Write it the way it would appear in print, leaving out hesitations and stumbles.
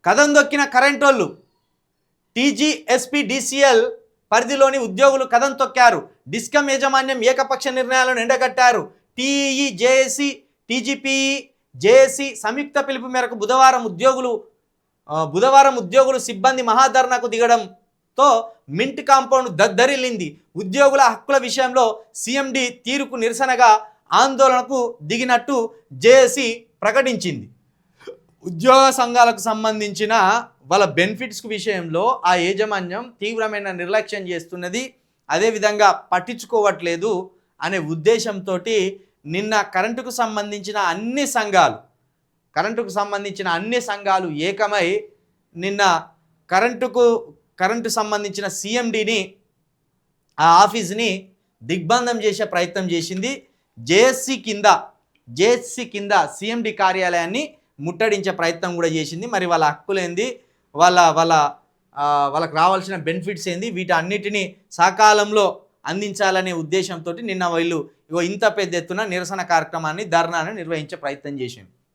కదం దొక్కిన కరెంటోళ్ళు. TGSPDCL పరిధిలోని ఉద్యోగులు కదం తొక్కారు. డిస్కం యాజమాన్యం ఏకపక్ష నిర్ణయాలను ఎండగట్టారు. టీఈఈ, జేఏసీ, టీజీపీఈ, జేఏసీ సంయుక్త పిలుపు మేరకు బుధవారం ఉద్యోగులు సిబ్బంది మహాధర్నాకు దిగడంతో మింట్ కాంపౌండ్ దద్దరిల్లింది. ఉద్యోగుల హక్కుల విషయంలో సీఎండీ తీరుకు నిరసనగా ఆందోళనకు దిగినట్టు జేఏసీ ప్రకటించింది. ఉద్యోగ సంఘాలకు సంబంధించిన వాళ్ళ బెనిఫిట్స్ విషయంలో ఆ యాజమాన్యం తీవ్రమైన నిర్లక్ష్యం చేస్తున్నది, అదేవిధంగా పట్టించుకోవట్లేదు అనే ఉద్దేశంతో నిన్న కరెంటుకు సంబంధించిన అన్ని సంఘాలు ఏకమై నిన్న కరెంటు సంబంధించిన సీఎండీని ఆ ఆఫీస్ని దిగ్బంధం చేసే ప్రయత్నం చేసింది. జేఏసీ కింద సీఎండీ కార్యాలయాన్ని ముట్టడించే ప్రయత్నం కూడా చేసింది. మరి వాళ్ళ హక్కులేంది, వాళ్ళకు రావాల్సిన బెనిఫిట్స్ ఏంది, వీటన్నిటిని సకాలంలో అందించాలనే ఉద్దేశంతో నిన్న వీళ్ళు ఇంత పెద్ద ఎత్తున నిరసన కార్యక్రమాన్ని, ధర్నాను నిర్వహించే ప్రయత్నం చేసింది.